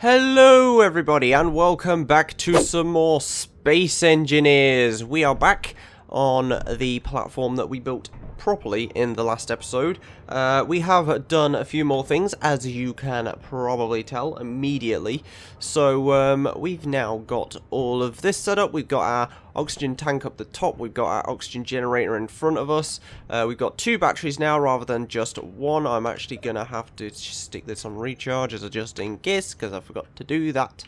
Hello everybody and welcome back to some more Space Engineers. We are back on the platform that we built properly in the last episode. We have done a few more things, as you can probably tell immediately. So we've now got all of this set up. We've got our oxygen tank up the top, we've got our oxygen generator in front of us. We've got 2 batteries now rather than just 1. I'm actually going to have to stick this on recharge as a just in case, because I forgot to do that.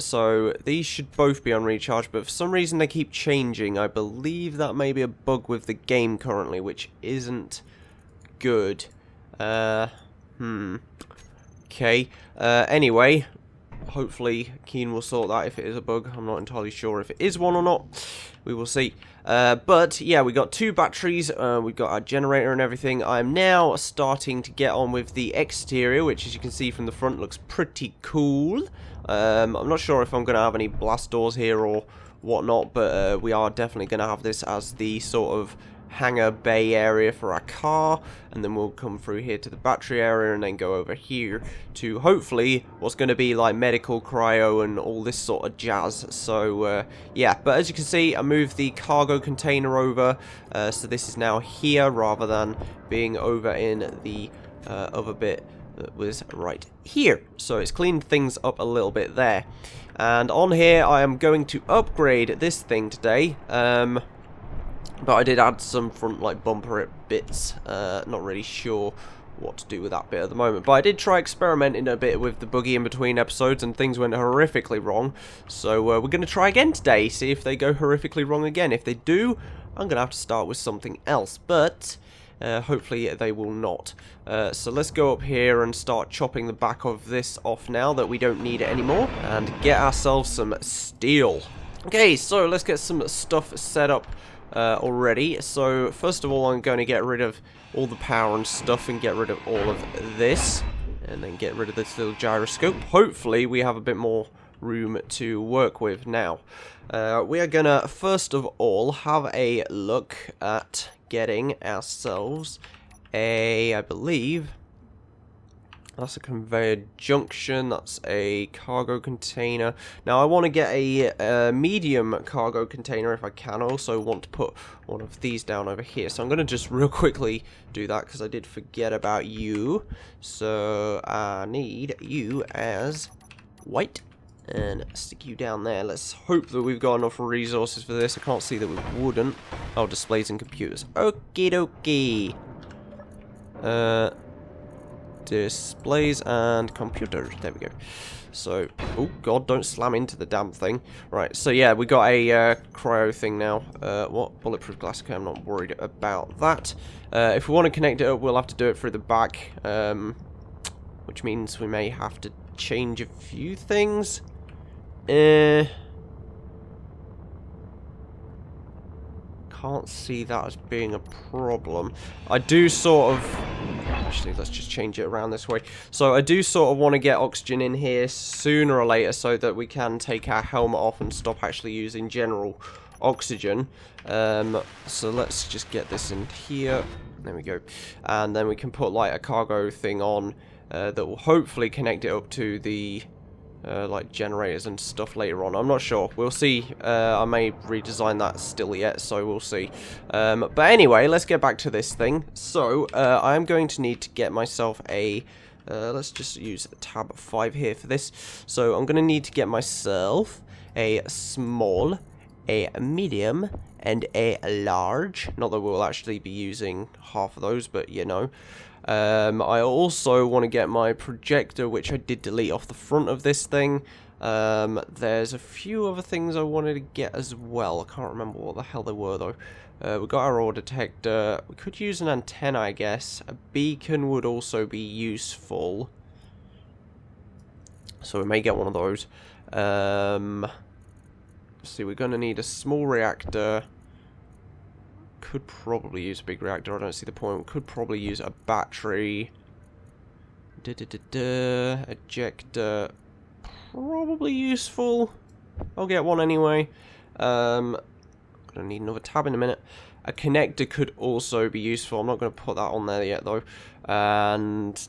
So these should both be on recharge, but for some reason they keep changing. I believe that may be a bug with the game currently, which isn't good. Okay. Anyway, hopefully Keen will sort that if it is a bug. I'm not entirely sure if it is one or not. We will see. But yeah, we got 2 batteries. We've got our generator and everything. I'm now starting to get on with the exterior, which, as you can see from the front, looks pretty cool. I'm not sure if I'm going to have any blast doors here or whatnot, but we are definitely going to have this as the sort of hangar bay area for our car, and then we'll come through here to the battery area and then go over here to hopefully what's going to be like medical, cryo and all this sort of jazz. So yeah, but as you can see, I moved the cargo container over, so this is now here rather than being over in the other bit that was right here. So it's cleaned things up a little bit there. And on here I am going to upgrade this thing today. But I did add some front like bumper bits. Not really sure what to do with that bit at the moment. But I did try experimenting a bit with the buggy in between episodes, and things went horrifically wrong. So we're going to try again today, see if they go horrifically wrong again. If they do, I'm going to have to start with something else. But hopefully they will not. So let's go up here and start chopping the back of this off now that we don't need it anymore, and get ourselves some steel. Okay, so let's get some stuff set up already. So first of all, I'm going to get rid of all the power and stuff and get rid of all of this, and then get rid of this little gyroscope. Hopefully we have a bit more room to work with now. We are gonna first of all have a look at getting ourselves a, I believe that's a conveyor junction, that's a cargo container. Now I want to get a medium cargo container if I can. I also want to put one of these down over here. So I'm going to just real quickly do that because I did forget about you. So I need you as white and stick you down there. Let's hope that we've got enough resources for this. I can't see that we wouldn't. Oh, displays and computers. Okie dokie. Displays and computers. There we go. So, oh god, don't slam into the damn thing. Right, so yeah, we got a cryo thing now. What? Bulletproof glass. Okay, I'm not worried about that. If we want to connect it up, we'll have to do it through the back, which means we may have to change a few things. Can't see that as being a problem. I do sort of... Actually, let's just change it around this way. So I do sort of want to get oxygen in here sooner or later so that we can take our helmet off and stop actually using general oxygen. So let's just get this in here. There we go. And then we can put like a cargo thing on that will hopefully connect it up to the like generators and stuff later on. I'm not sure. We'll see. I may redesign that still yet, so we'll see. But anyway, let's get back to this thing. So I'm going to need to get myself a let's just use tab 5 here for this. So I'm going to need to get myself a small, a medium, and a large. Not that we'll actually be using half of those, but you know. I also want to get my projector, which I did delete off the front of this thing. There's a few other things I wanted to get as well. I can't remember what the hell they were though. We got our ore detector. We could use an antenna, I guess. A beacon would also be useful, so we may get one of those. See, we're going to need a small reactor. Could probably use a big reactor. I don't see the point. Could probably use a battery. Ejector. Probably useful. I'll get one anyway. Gonna need another tab in a minute. A connector could also be useful. I'm not going to put that on there yet though. And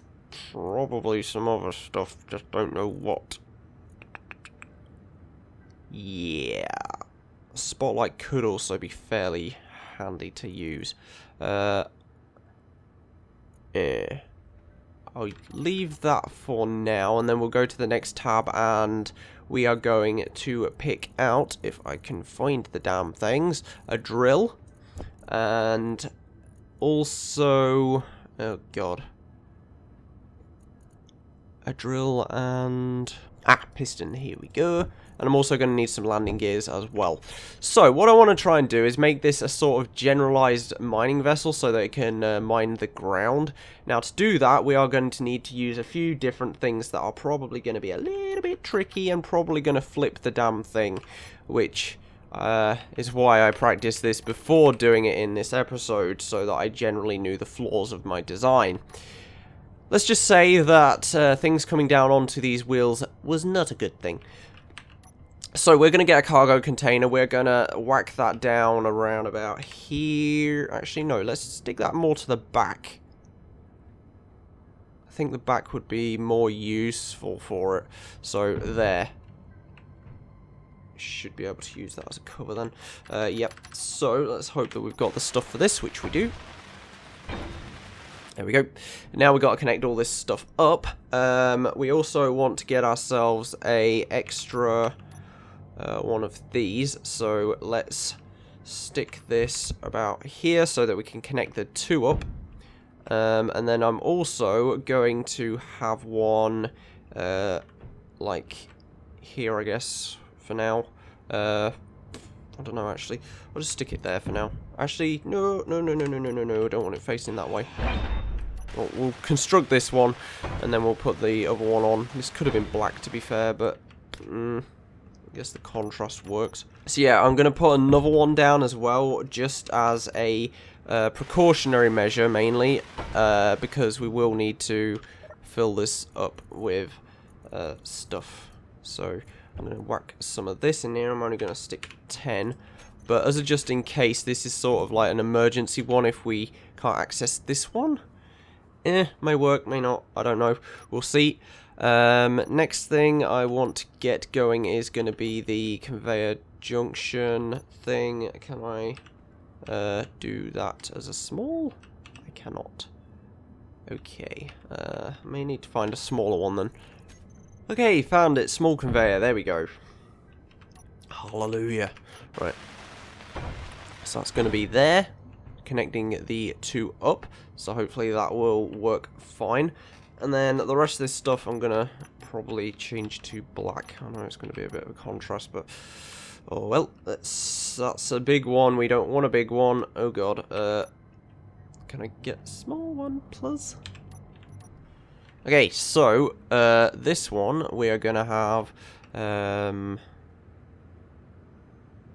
probably some other stuff, just don't know what. Yeah. Spotlight could also be fairly handy to use. Yeah. I'll leave that for now, and then we'll go to the next tab, and we are going to pick out, if I can find the damn things, a drill, and also, oh god, a drill and, piston, here we go. And I'm also going to need some landing gears as well. So, what I want to try and do is make this a sort of generalized mining vessel so that it can mine the ground. Now, to do that, we are going to need to use a few different things that are probably going to be a little bit tricky and probably going to flip the damn thing, which is why I practiced this before doing it in this episode, so that I generally knew the flaws of my design. Let's just say that things coming down onto these wheels was not a good thing. So we're going to get a cargo container, we're going to whack that down around about here. Actually, no, let's stick that more to the back. I think the back would be more useful for it. So, there. Should be able to use that as a cover then. Yep, so let's hope that we've got the stuff for this, which we do. There we go. Now we've got to connect all this stuff up. We also want to get ourselves a extra... one of these, so let's stick this about here so that we can connect the two up, and then I'm also going to have one like here, I guess, for now. I don't know, actually, I'll just stick it there for now. Actually, no, I don't want it facing that way. We'll construct this one and then we'll put the other one on. This could have been black, to be fair, but I guess the contrast works. So yeah, I'm going to put another one down as well, just as a precautionary measure mainly, because we will need to fill this up with stuff. So I'm going to whack some of this in here. I'm only going to stick 10, but as a just in case, this is sort of like an emergency one if we can't access this one. May work, may not, I don't know, we'll see. Next thing I want to get going is going to be the conveyor junction thing. Can I do that as a small? I cannot. Okay, may need to find a smaller one then. Okay, found it, small conveyor, there we go. Hallelujah. Right, so that's going to be there, connecting the two up, so hopefully that will work fine. And then the rest of this stuff I'm going to probably change to black. I know it's going to be a bit of a contrast, but oh well, that's a big one. We don't want a big one. Oh god. Can I get a small one, please? Okay, so this one we are going to have... yeah,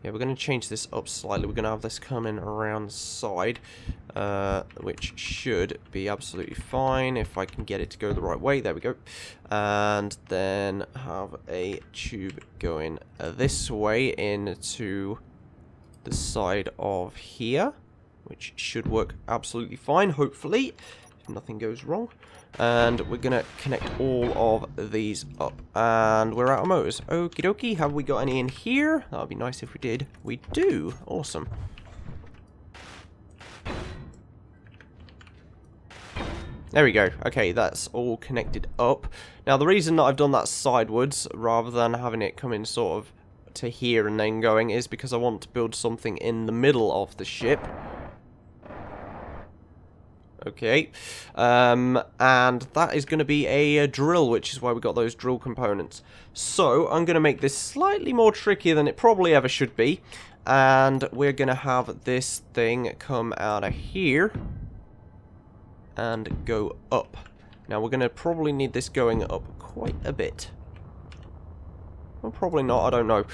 we're going to change this up slightly. We're going to have this coming around the side, which should be absolutely fine if I can get it to go the right way. There we go. And then have a tube going this way into the side of here, which should work absolutely fine, hopefully, if nothing goes wrong. And we're going to connect all of these up. And we're out of motors. Okie dokie. Have we got any in here? That would be nice if we did. We do. Awesome. There we go. Okay, that's all connected up. Now, the reason that I've done that sidewards, rather than having it come in sort of to here and then going, is because I want to build something in the middle of the ship. Okay, and that is going to be a drill, which is why we got those drill components. So, I'm going to make this slightly more tricky than it probably ever should be, and we're going to have this thing come out of here and go up. Now, we're going to probably need this going up quite a bit. Well, probably not, I don't know.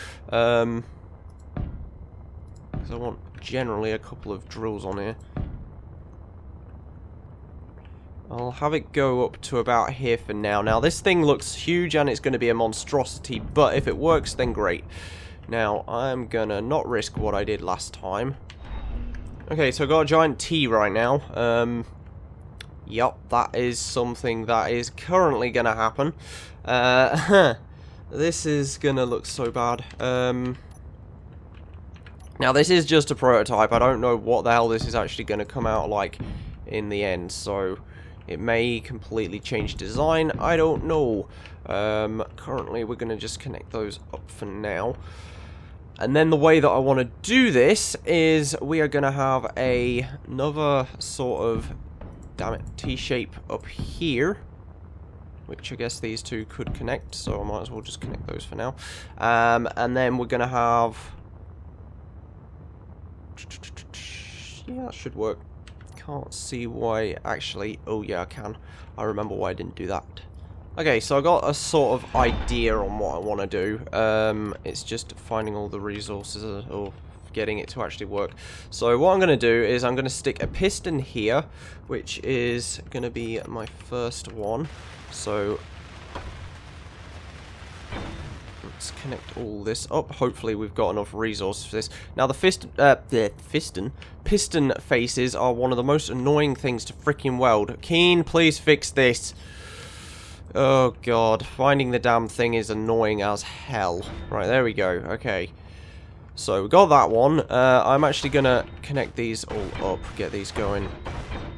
Because I want generally a couple of drills on here. I'll have it go up to about here for now. Now, this thing looks huge and it's going to be a monstrosity, but if it works, then great. Now, I'm going to not risk what I did last time. Okay, so I've got a giant T right now. Yup, that is something that is currently going to happen. This is going to look so bad. Now, this is just a prototype. I don't know what the hell this is actually going to come out like in the end. So, it may completely change design. I don't know. Currently, we're going to just connect those up for now. And then the way that I want to do this is we are going to have another sort of, damn it, T-shape up here. Which I guess these two could connect. So I might as well just connect those for now. And then we're going to have... Yeah, that should work. Can't see why... Actually, oh yeah, I can. I remember why I didn't do that. Okay, so I got a sort of idea on what I want to do. It's just finding all the resources or getting it to actually work. So what I'm going to do is I'm going to stick a piston here, which is going to be my first one. So let's connect all this up. Hopefully we've got enough resources for this. Now the piston faces are one of the most annoying things to freaking weld. Keen, please fix this. Oh god, finding the damn thing is annoying as hell. Right, there we go. Okay. So, we got that one. I'm actually going to connect these all up, get these going.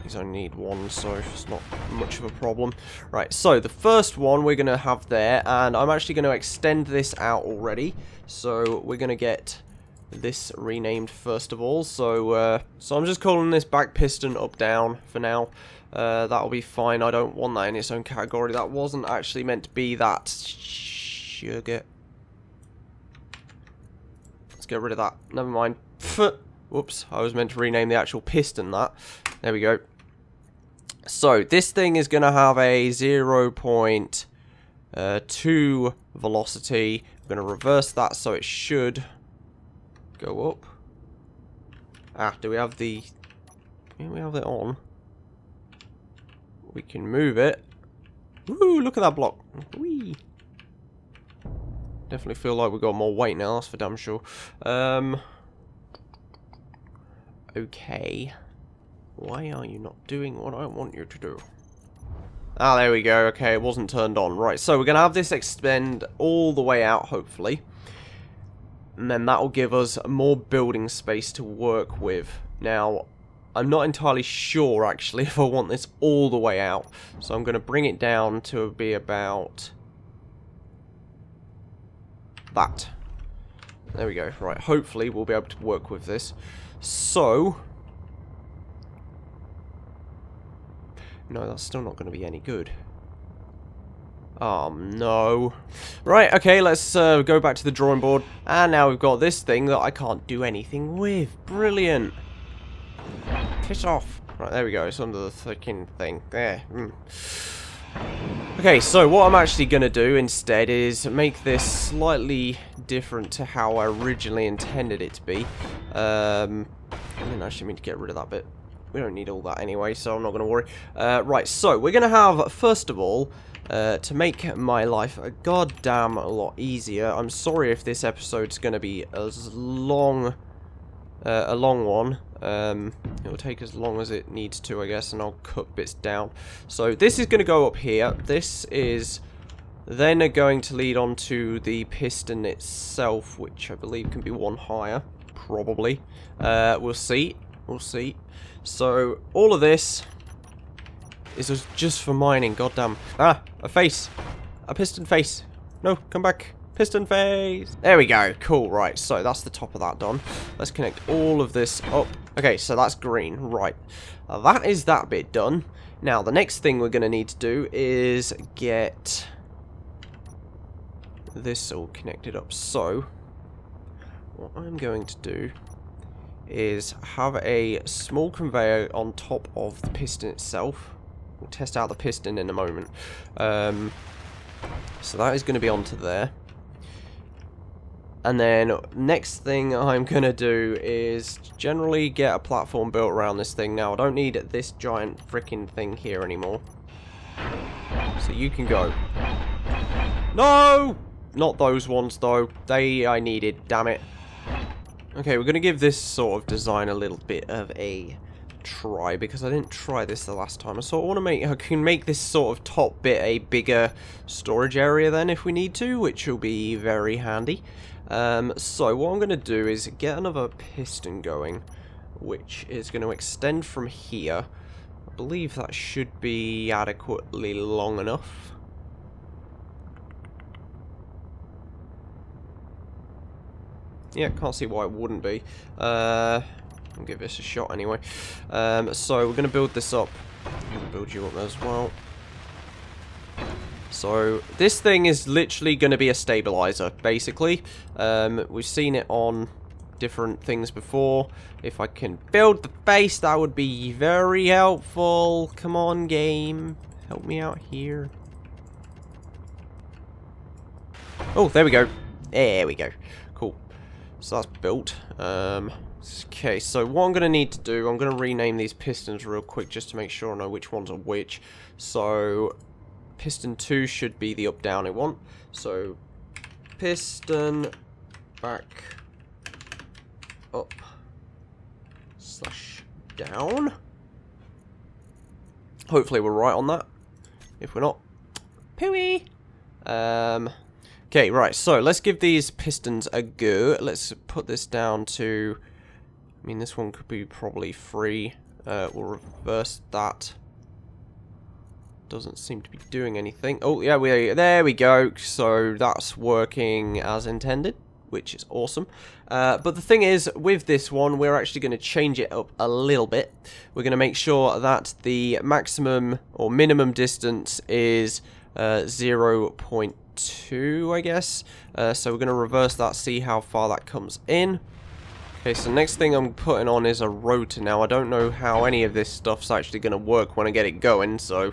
These only need one, so it's not much of a problem. Right, so the first one we're going to have there, and I'm actually going to extend this out already. So, we're going to get this renamed first of all. So I'm just calling this back piston up down for now. That'll be fine. I don't want that in its own category. That wasn't actually meant to be that. Sugar. Let's get rid of that. Never mind. Whoops. I was meant to rename the actual piston that. There we go. So, this thing is going to have a 0.2 velocity. I'm going to reverse that so it should go up. Ah, do we have the... Yeah, we have it on. We can move it. Woo, look at that block. Whee. Definitely feel like we've got more weight now, that's for damn sure. Okay. Why are you not doing what I want you to do? Ah, there we go. Okay, it wasn't turned on. Right, so we're going to have this extend all the way out, hopefully. And then that will give us more building space to work with. Now, I'm not entirely sure, actually, if I want this all the way out. So I'm going to bring it down to be about... that. There we go. Right, hopefully we'll be able to work with this. So... no, that's still not going to be any good. Oh, no. Right, okay, let's go back to the drawing board. And now we've got this thing that I can't do anything with. Brilliant. Piss off. Right, there we go. It's under the freaking thing. There. Okay, so what I'm actually going to do instead is make this slightly different to how I originally intended it to be. I didn't actually mean to get rid of that bit. We don't need all that anyway, so I'm not going to worry. Right, so we're going to have, first of all, to make my life a goddamn lot easier. I'm sorry if this episode's going to be as long, a long one. It will take as long as it needs to, I guess, and I'll cut bits down. So this is going to go up here. This is then going to lead on to the piston itself, which I believe can be one higher, probably. We'll see. We'll see. So all of this is just for mining. Goddamn! Ah, a face, a piston face. No, come back. Piston face. There we go. Cool. Right. So that's the top of that done. Let's connect all of this up. Okay. So that's green. Right. That is that bit done. Now the next thing we're going to need to do is get this all connected up. So what I'm going to do is have a small conveyor on top of the piston itself. We'll test out the piston in a moment. So that is going to be onto there. And then next thing I'm going to do is generally get a platform built around this thing. Now I don't need this giant freaking thing here anymore. So you can go. No! Not those ones though. They I needed, damn it. Okay, we're going to give this sort of design a little bit of a try, because I didn't try this the last time. So I can make this sort of top bit a bigger storage area then if we need to, which will be very handy. So what I'm going to do is get another piston going, which is going to extend from here. I believe that should be adequately long enough. Yeah, can't see why it wouldn't be. I'll give this a shot anyway. So we're going to build this up. I'm going to build you up as well. So this thing is literally going to be a stabilizer, basically. We've seen it on different things before. If I can build the base, that would be very helpful. Come on, game. Help me out here. Oh, there we go. There we go. Cool. So that's built. Okay, so what I'm going to need to do, I'm going to rename these pistons real quick just to make sure I know which ones are which. So piston 2 should be the up-down I want. So piston back up / down. Hopefully we're right on that. If we're not, pooey. Okay, right, so let's give these pistons a go. Let's put this down to, I mean, this one could be probably 3. We'll reverse that. Doesn't seem to be doing anything. Oh, yeah, there we go. So that's working as intended, which is awesome. But the thing is, with this one, we're actually going to change it up a little bit. We're going to make sure that the maximum or minimum distance is 0.2, I guess. So we're going to reverse that, see how far that comes in. Okay, so next thing I'm putting on is a rotor. Now, I don't know how any of this stuff's actually going to work when I get it going, so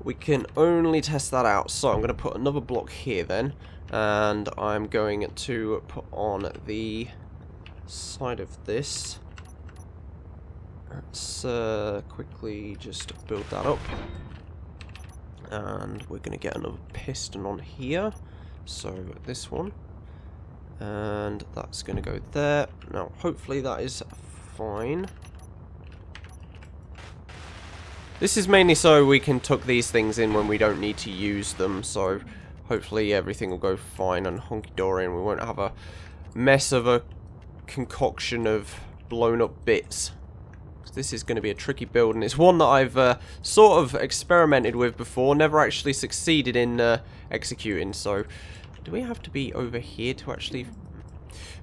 we can only test that out. So I'm going to put another block here then, and I'm going to put on the side of this. Let's quickly just build that up. And we're going to get another piston on here. So this one. And that's going to go there. Now, hopefully that is fine. This is mainly so we can tuck these things in when we don't need to use them. So hopefully everything will go fine and honky-dory, and we won't have a mess of a concoction of blown up bits. This is going to be a tricky build, and it's one that I've sort of experimented with before, never actually succeeded in executing. So do we have to be over here to actually...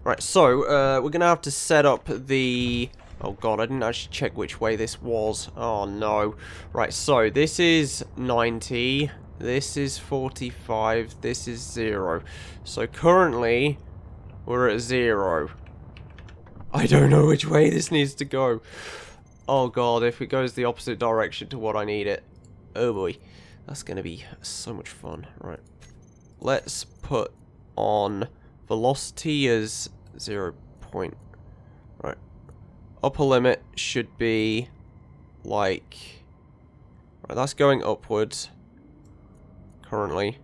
Right, so we're going to have to set up the... Oh god, I didn't actually check which way this was. Oh no. Right, so this is 90, this is 45, this is 0. So currently, we're at 0. I don't know which way this needs to go. Oh god, if it goes the opposite direction to what I need it. Oh boy, that's going to be so much fun. Right, let's put on velocity as 0. Right, upper limit should be like... Right, that's going upwards currently.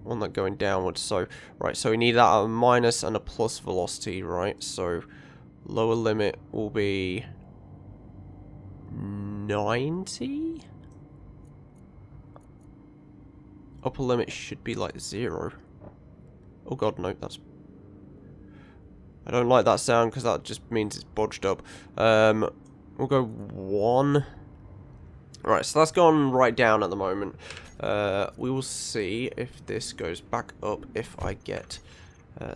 I want that going downwards. So, right, so we need that at a minus and a plus velocity, right? So, lower limit will be 90? Upper limit should be like 0. Oh god, no, that's... I don't like that sound because that just means it's bodged up. We'll go 1. Right, so that's gone right down at the moment. We will see if this goes back up if I get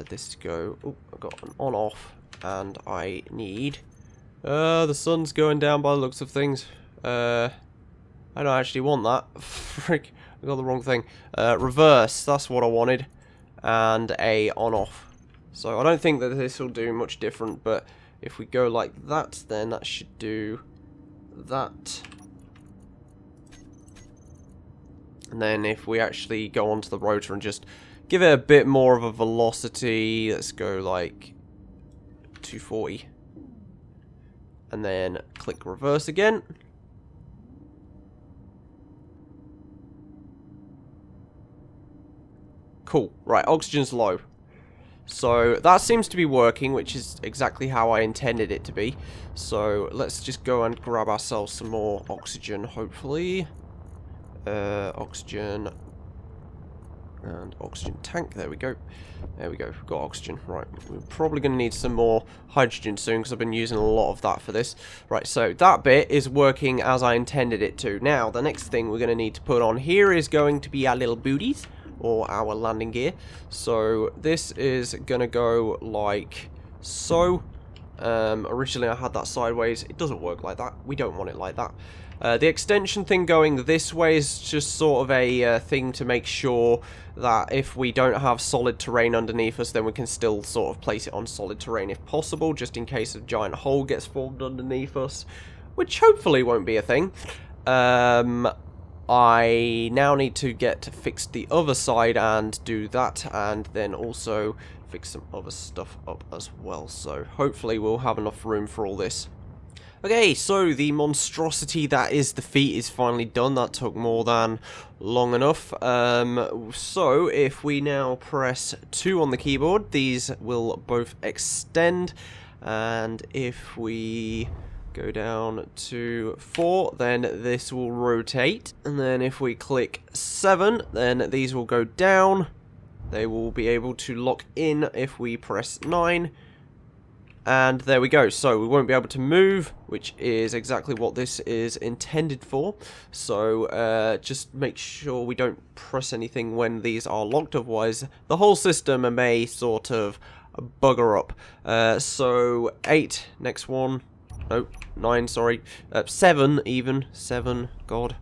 this to go... Oh, I've got an on-off, and I need... the sun's going down by the looks of things. I don't actually want that. Frick, I got the wrong thing. Reverse, that's what I wanted. And a on-off. So I don't think that this will do much different, but if we go like that, then that should do that. And then if we actually go onto the rotor and just give it a bit more of a velocity, let's go like 240. And then click reverse again. Cool. Right, oxygen's low. So that seems to be working, which is exactly how I intended it to be. So let's just go and grab ourselves some more oxygen, hopefully. Oxygen. And oxygen tank, there we go. There we go, we've got oxygen. Right, we're probably going to need some more hydrogen soon, because I've been using a lot of that for this. Right, so that bit is working as I intended it to. Now, the next thing we're going to need to put on here is going to be our little booties, or our landing gear. So, this is going to go like so. Originally I had that sideways. It doesn't work like that. We don't want it like that. The extension thing going this way is just sort of a thing to make sure that if we don't have solid terrain underneath us, then we can still sort of place it on solid terrain if possible, just in case a giant hole gets formed underneath us, which hopefully won't be a thing. I now need to get fixed the other side and do that, and then also fix some other stuff up as well. So hopefully we'll have enough room for all this. Okay, so the monstrosity that is the feet is finally done. That took more than long enough. So if we now press 2 on the keyboard, these will both extend, and if we go down to 4, then this will rotate, and then if we click 7, then these will go down. They will be able to lock in if we press 9. And there we go. So we won't be able to move, which is exactly what this is intended for. So just make sure we don't press anything when these are locked, otherwise the whole system may sort of bugger up. So 8, next one. No, 9, sorry. 7 even. 7, God.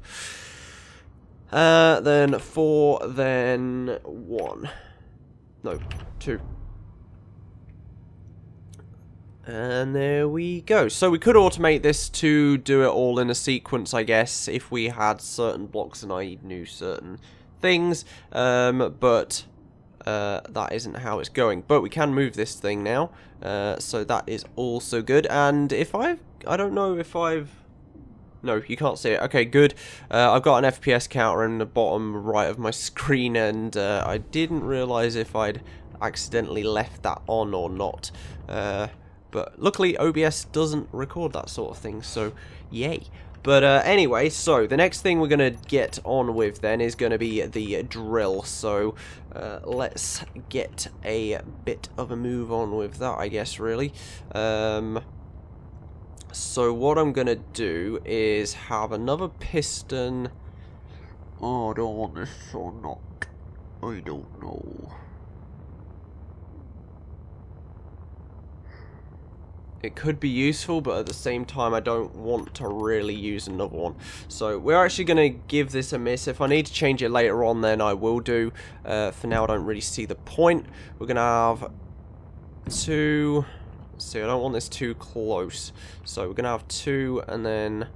Then 4, then 1. No, 2. And there we go. So we could automate this to do it all in a sequence, I guess, if we had certain blocks and I knew certain things. But that isn't how it's going. But we can move this thing now. So that is also good. And if I don't know if I've... No, you can't see it. Okay, good. I've got an FPS counter in the bottom right of my screen, and I didn't realise if I'd accidentally left that on or not. But luckily OBS doesn't record that sort of thing, so yay. But anyway, so the next thing we're going to get on with then is going to be the drill. So let's get a bit of a move on with that, I guess, really. So what I'm going to do is have another piston. Oh, I don't want this or not. I don't know. It could be useful, but at the same time I don't want to really use another one. So we're actually going to give this a miss. If I need to change it later on, then I will do. For now I don't really see the point. We're going to have 2... Let's see, I don't want this too close. So we're going to have 2 and then...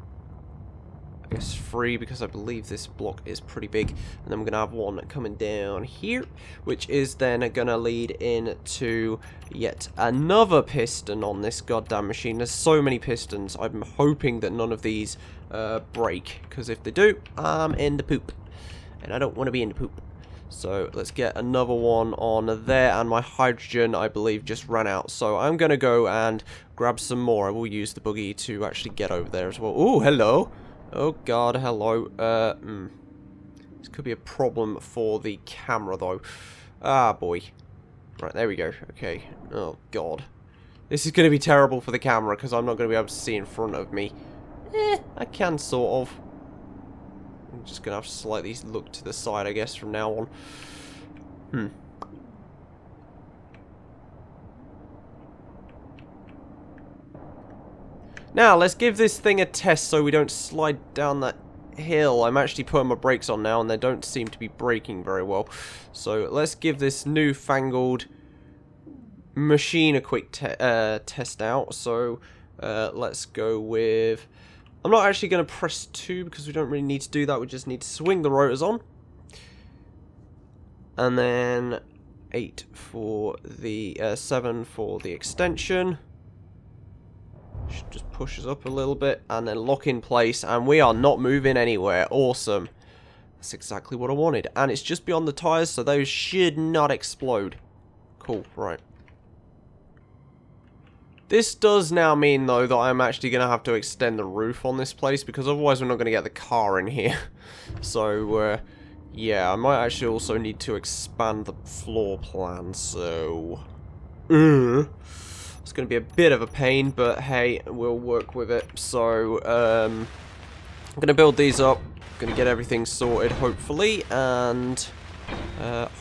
I guess 3, because I believe this block is pretty big, and then we're going to have 1 coming down here, which is then going to lead into yet another piston on this goddamn machine. There's so many pistons. I'm hoping that none of these break, because if they do, I'm in the poop, and I don't want to be in the poop. So let's get another one on there, and my hydrogen, I believe, just ran out. So I'm going to go and grab some more. I will use the buggy to actually get over there as well. Ooh, hello. Oh god, hello. This could be a problem for the camera, though. Ah, boy. Right, there we go. Okay. Oh god. This is going to be terrible for the camera, because I'm not going to be able to see in front of me. I can, sort of. I'm just going to have to slightly look to the side, I guess, from now on. Now, let's give this thing a test so we don't slide down that hill. I'm actually putting my brakes on now, and they don't seem to be braking very well. So, let's give this newfangled machine a quick test out. So, let's go with... I'm not actually going to press 2, because we don't really need to do that. We just need to swing the rotors on. And then 8 for the... 7 for the extension. Should just push us up a little bit and then lock in place, and we are not moving anywhere. Awesome. That's exactly what I wanted, and it's just beyond the tires, so those should not explode. Cool, right. This does now mean, though, that I'm actually going to have to extend the roof on this place, because otherwise we're not going to get the car in here. So, yeah, I might actually also need to expand the floor plan, so... It's going to be a bit of a pain, but hey, we'll work with it. So, I'm going to build these up, going to get everything sorted, hopefully, and...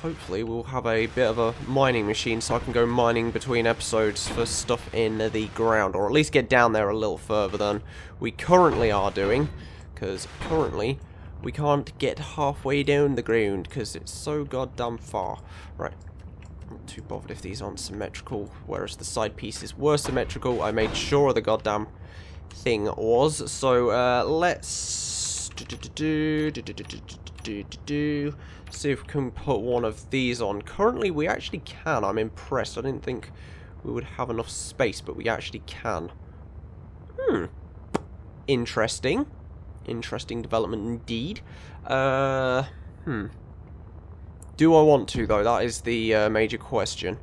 hopefully we'll have a bit of a mining machine so I can go mining between episodes for stuff in the ground, or at least get down there a little further than we currently are doing, because currently we can't get halfway down the ground because it's so goddamn far. Right, I'm not too bothered if these aren't symmetrical, whereas the side pieces were symmetrical. I made sure the goddamn thing was. So let's see if we can put one of these on. Currently we actually can. I'm impressed. I didn't think we would have enough space, but we actually can. Interesting. Interesting development indeed. Do I want to, though? That is the major question.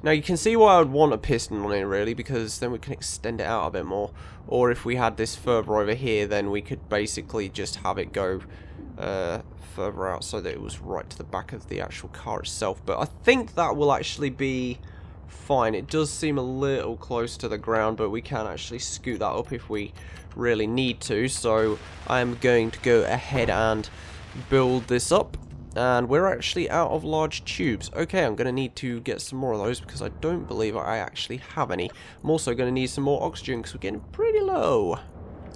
Now, you can see why I would want a piston on it, really, because then we can extend it out a bit more. Or if we had this further over here, then we could basically just have it go further out so that it was right to the back of the actual car itself. But I think that will actually be fine. It does seem a little close to the ground, but we can actually scoot that up if we really need to. So I'm going to go ahead and build this up. And we're actually out of large tubes. Okay, I'm going to need to get some more of those because I don't believe I actually have any. I'm also going to need some more oxygen because we're getting pretty low.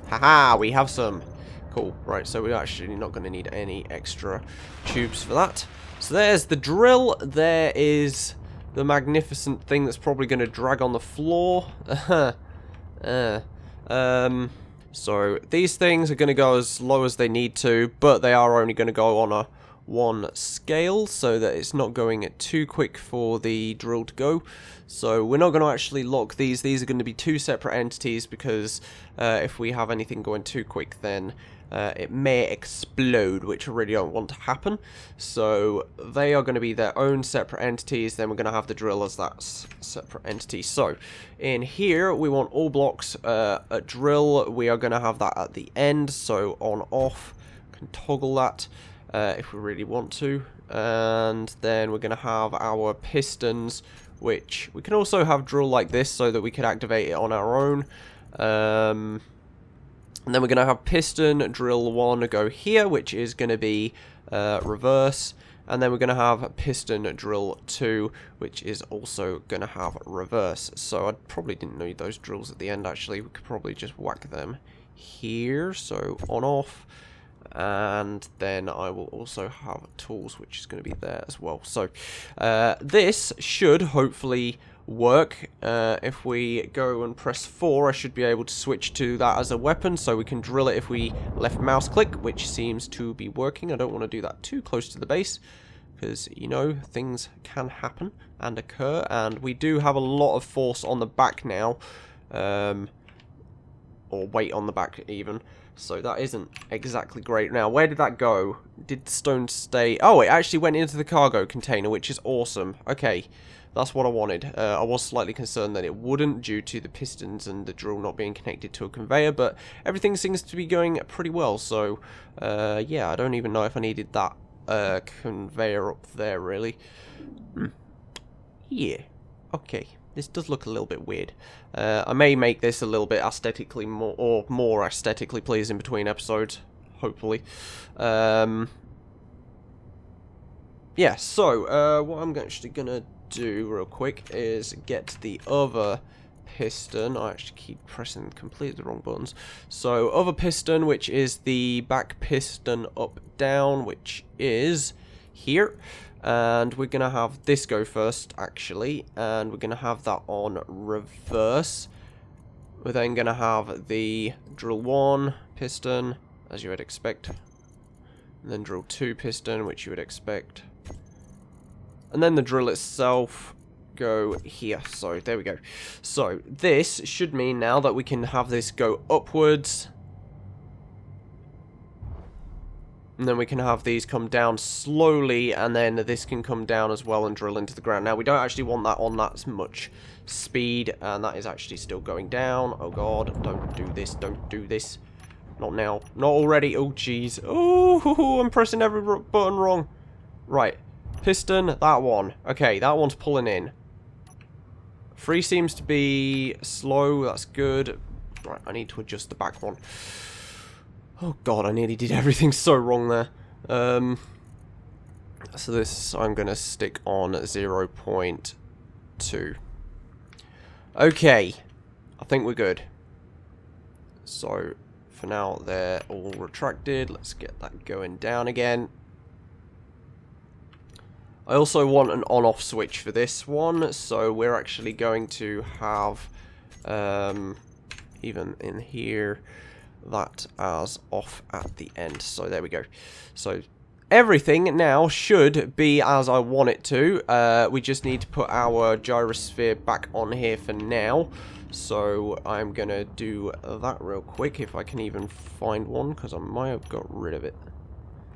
Haha, we have some. Cool. Right, so we're actually not going to need any extra tubes for that. So there's the drill. There is the magnificent thing that's probably going to drag on the floor. So these things are going to go as low as they need to, but they are only going to go on a one scale so that it's not going too quick for the drill to go. So we're not going to actually lock these. These are going to be two separate entities because if we have anything going too quick, then it may explode, which I really don't want to happen. So they are going to be their own separate entities. Then we're going to have the drill as that separate entity. So in here we want all blocks. A drill, we are going to have that at the end, so on off, can toggle that if we really want to. And then we're going to have our pistons, which we can also have drill like this so that we could activate it on our own. And then we're going to have piston drill 1 go here, which is going to be reverse. And then we're going to have piston drill 2, which is also going to have reverse. So I probably didn't need those drills at the end, actually. We could probably just whack them here. So on off. And then I will also have tools, which is going to be there as well. So this should hopefully work. If we go and press 4, I should be able to switch to that as a weapon, so we can drill it if we left mouse click, which seems to be working. I don't want to do that too close to the base because, you know, things can happen and occur, and we do have a lot of force on the back now, or weight on the back even. So that isn't exactly great. Now, where did that go? Did the stone stay? Oh, it actually went into the cargo container, which is awesome. Okay, that's what I wanted. I was slightly concerned that it wouldn't due to the pistons and the drill not being connected to a conveyor, but everything seems to be going pretty well. So, yeah, I don't even know if I needed that conveyor up there, really. Yeah, okay. This does look a little bit weird. I may make this a little bit aesthetically more aesthetically pleasing between episodes, hopefully. Yeah, so what I'm actually gonna do real quick is get the other piston. I actually keep pressing completely the wrong buttons. So other piston, which is the back piston up down, which is here. And we're going to have this go first, actually, and we're going to have that on reverse. We're then going to have the drill 1 piston, as you would expect, and then drill 2 piston, which you would expect, and then the drill itself go here. So there we go. So this should mean now that we can have this go upwards. And then we can have these come down slowly, and then this can come down as well and drill into the ground. Now, we don't actually want that on that much speed, and that is actually still going down. Oh, God. Don't do this. Don't do this. Not now. Not already. Oh, jeez. Oh, I'm pressing every button wrong. Right. Piston, that one. Okay, that one's pulling in. 3 seems to be slow. That's good. Right, I need to adjust the back one. Oh god, I nearly did everything so wrong there. So this I'm going to stick on 0.2. Okay, I think we're good. So, for now, they're all retracted. Let's get that going down again. I also want an on-off switch for this one, so we're actually going to have, even in here, that as off at the end. So there we go. So everything now should be as I want it to. We just need to put our gyrosphere back on here for now. So I'm going to do that real quick, if I can even find one, because I might have got rid of it.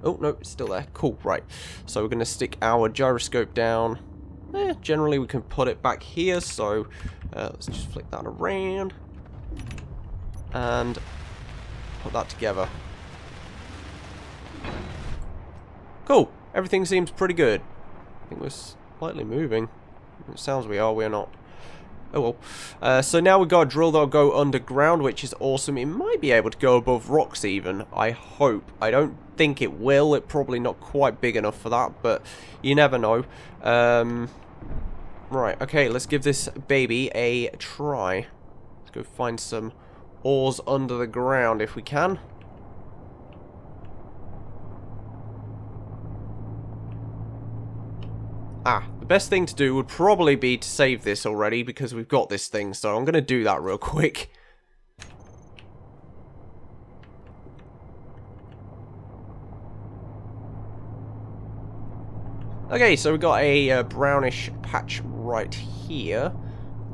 Oh, no, it's still there. Cool, right. So we're going to stick our gyroscope down. Generally, we can put it back here, so let's just flick that around. And put that together. Cool. Everything seems pretty good. I think we're slightly moving. It sounds we are, we're not. Oh well. So now we've got a drill that'll go underground, which is awesome. It might be able to go above rocks even, I hope. I don't think it will. It's probably not quite big enough for that, but you never know. Right, okay, let's give this baby a try. Let's go find some ores under the ground if we can. The best thing to do would probably be to save this already, because we've got this thing, so I'm going to do that real quick. Okay, so we've got a brownish patch right here.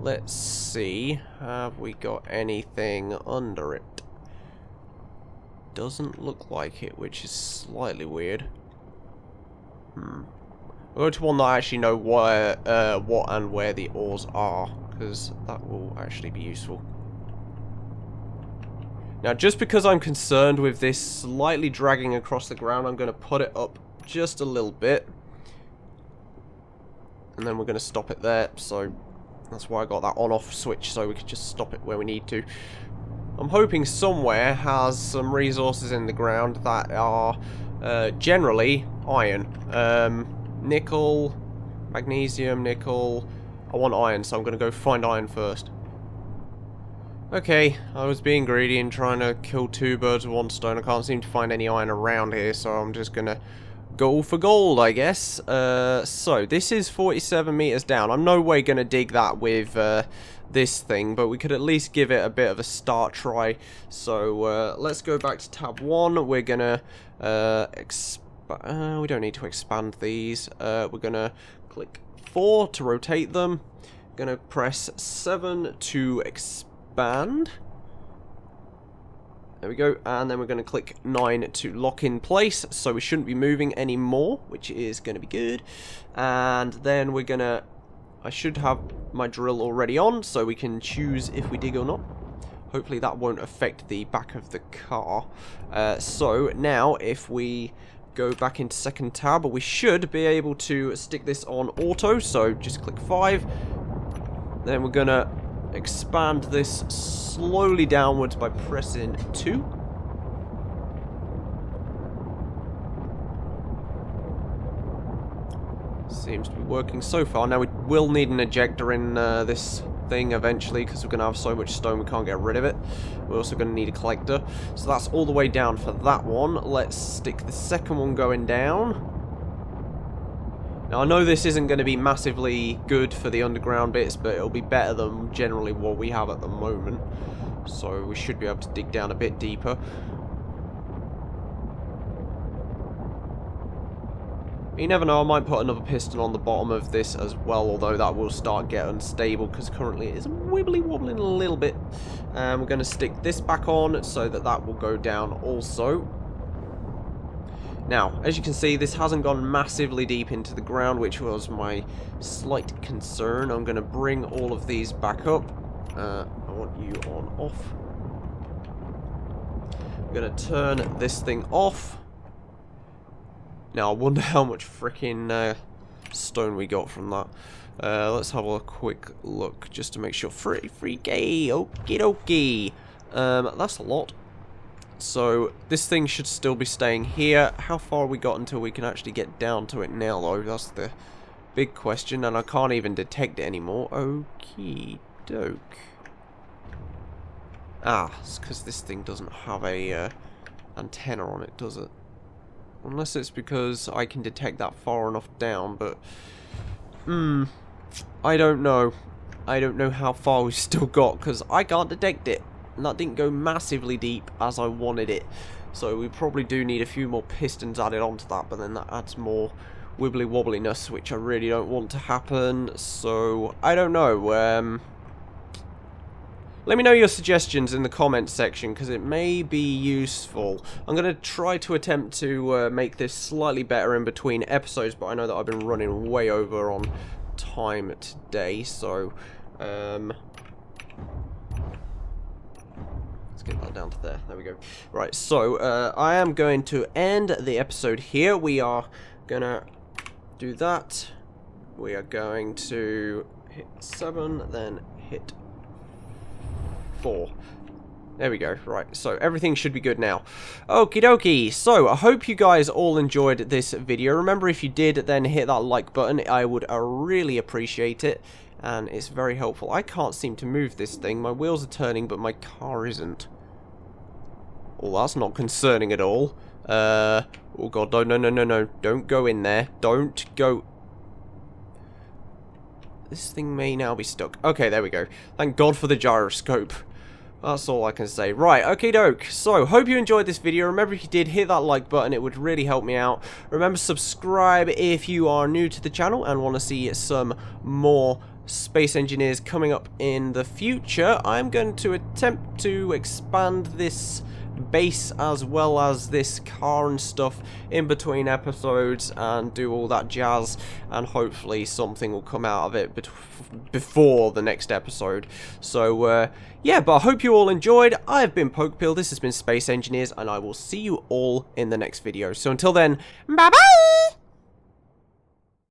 Let's see, have we got anything under it? Doesn't look like it, which is slightly weird. We'll go to one that I actually know where, what and where the ores are, because that will actually be useful. Now, just because I'm concerned with this slightly dragging across the ground, I'm going to put it up just a little bit. And then we're going to stop it there, so that's why I got that on-off switch, so we can just stop it where we need to. I'm hoping somewhere has some resources in the ground that are generally iron. Nickel, magnesium, nickel. I want iron, so I'm going to go find iron first. Okay, I was being greedy and trying to kill 2 birds with 1 stone. I can't seem to find any iron around here, so I'm just going to go for gold, I guess. So, this is 47 meters down. I'm no way going to dig that with this thing, but we could at least give it a bit of a start try. So, let's go back to tab 1. We're going to we don't need to expand these. We're going to click 4 to rotate them. Going to press 7 to expand. There we go. And then we're going to click 9 to lock in place. So we shouldn't be moving anymore, which is going to be good. And then we're going to... I should have my drill already on, so we can choose if we dig or not. Hopefully that won't affect the back of the car. So now if we go back into second tab, we should be able to stick this on auto, so just click 5. Then we're gonna expand this slowly downwards by pressing 2. Seems to be working so far. Now we will need an ejector in this thing eventually, because we're going to have so much stone we can't get rid of it. We're also going to need a collector. So that's all the way down for that one. Let's stick the second one going down. Now I know this isn't going to be massively good for the underground bits, but it'll be better than generally what we have at the moment. So we should be able to dig down a bit deeper. You never know, I might put another piston on the bottom of this as well, although that will start get unstable because currently it is wibbly wobbling a little bit. We're going to stick this back on so that that will go down also. Now, as you can see, this hasn't gone massively deep into the ground, which was my slight concern. I'm going to bring all of these back up. I want you on off. I'm going to turn this thing off. Now, I wonder how much freaking stone we got from that. Let's have a quick look just to make sure. Free gay, okie dokie. That's a lot. So, this thing should still be staying here. How far we got until we can actually get down to it now, though? That's the big question, and I can't even detect it anymore. Okie doke. Ah, it's because this thing doesn't have a antenna on it, does it? Unless it's because I can detect that far enough down, but... I don't know. I don't know how far we've still got, because I can't detect it. And that didn't go massively deep as I wanted it. So we probably do need a few more pistons added onto that, but then that adds more wibbly wobbliness, which I really don't want to happen. So, I don't know. Let me know your suggestions in the comments section, because it may be useful. I'm going to try to attempt to make this slightly better in between episodes, but I know that I've been running way over on time today, so... let's get that down to there. There we go. Right, so I am going to end the episode here. We are going to do that. We are going to hit 7, then hit 4. There we go. Right, so everything should be good now. Okie dokie. So, I hope you guys all enjoyed this video. Remember, if you did, then hit that like button. I would really appreciate it. And it's very helpful. I can't seem to move this thing. My wheels are turning, but my car isn't. Well, that's not concerning at all. Oh god, no. Don't go in there. Don't go... This thing may now be stuck. Okay, there we go. Thank God for the gyroscope. That's all I can say. Right, okie doke. So, hope you enjoyed this video. Remember, if you did, hit that like button. It would really help me out. Remember, subscribe if you are new to the channel and want to see some more Space Engineers coming up in the future. I'm going to attempt to expand this base as well as this car and stuff in between episodes and do all that jazz, and hopefully something will come out of it before the next episode. So yeah, but I hope you all enjoyed. I've been Pokepeel, this has been Space Engineers, and I will see you all in the next video. So until then, bye bye!